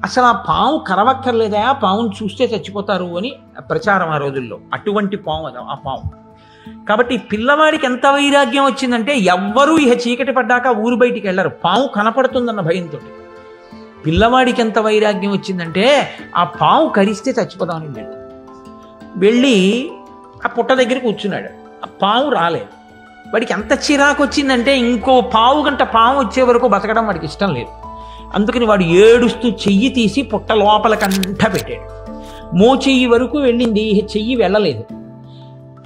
అసలు ఆ పాము కరవక్కర్లేదా, ఆ పావును చూస్తే చచ్చిపోతారు అని ప్రచారం ఆ రోజుల్లో. అటువంటి పాము అది ఆ పాము. కాబట్టి పిల్లవాడికి ఎంత వైరాగ్యం వచ్చిందంటే ఎవ్వరూ ఇహ చీకటి పడ్డాక ఊరు బయటికి వెళ్ళరు, పాము కనపడుతుందన్న భయంతో. పిల్లవాడికి ఎంత వైరాగ్యం వచ్చిందంటే ఆ పాము కరిస్తే చచ్చిపోదామని వెళ్ళి ఆ పుట్ట దగ్గర కూర్చున్నాడు. ఆ పాము రాలేదు. వాడికి ఎంత చిరాకు వచ్చిందంటే ఇంకో పావు గంట పాము వచ్చే వరకు బతకడం వాడికి ఇష్టం లేదు. అందుకని వాడు ఏడుస్తూ చెయ్యి తీసి పుట్ట లోపలకంట పెట్టాడు. మోచెయ్యి వరకు వెళ్ళింది, చెయ్యి వెళ్ళలేదు,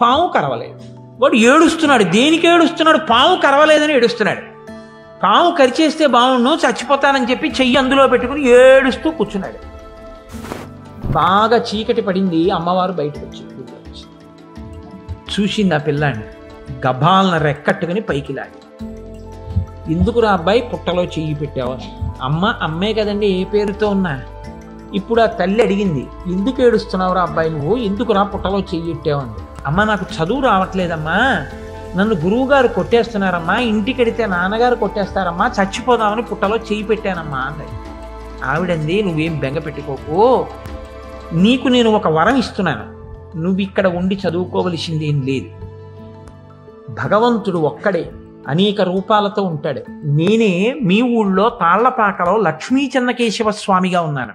పాము కరవలేదు. వాడు ఏడుస్తున్నాడు. దేనికి ఏడుస్తున్నాడు? పాము కరవలేదని ఏడుస్తున్నాడు. పాము కరిచేస్తే బాగుండు, చచ్చిపోతానని చెప్పి చెయ్యి అందులో పెట్టుకుని ఏడుస్తూ కూర్చున్నాడు. బాగా చీకటి పడింది. అమ్మవారు బయటకు వచ్చింది. చూసింది ఆ పిల్లాన్ని, గభాలను రెక్కట్టుకుని పైకి లాగి, ఎందుకురా అబ్బాయి పుట్టలో చెయ్యి పెట్టావు? అమ్మే కదండి, ఏ పేరుతో ఉన్నా. ఇప్పుడు ఆ తల్లి అడిగింది, ఎందుకు ఏడుస్తున్నావురా అబ్బాయి నువ్వు, ఎందుకురా పుట్టలో చెయ్యి పెట్టావు? అమ్మ నాకు చదువు రావట్లేదమ్మా, నన్ను గురువుగారు కొట్టేస్తున్నారమ్మా, ఇంటికి వెడితే నాన్నగారు కొట్టేస్తారమ్మా, చచ్చిపోదామని పుట్టలో చెయ్యి పెట్టానమ్మా అన్నది. ఆవిడంది, నువ్వేం బెంగ పెట్టుకోకు, నీకు నేను ఒక వరం ఇస్తున్నాను, నువ్వు ఇక్కడ ఉండి చదువుకోవలసింది ఏం లేదు. భగవంతుడు ఒక్కడే అనేక రూపాలతో ఉంటాడు. నేనే మీ ఊళ్ళో తాళ్లపాకలో లక్ష్మీ చెన్నకేశవ స్వామిగా ఉన్నాను.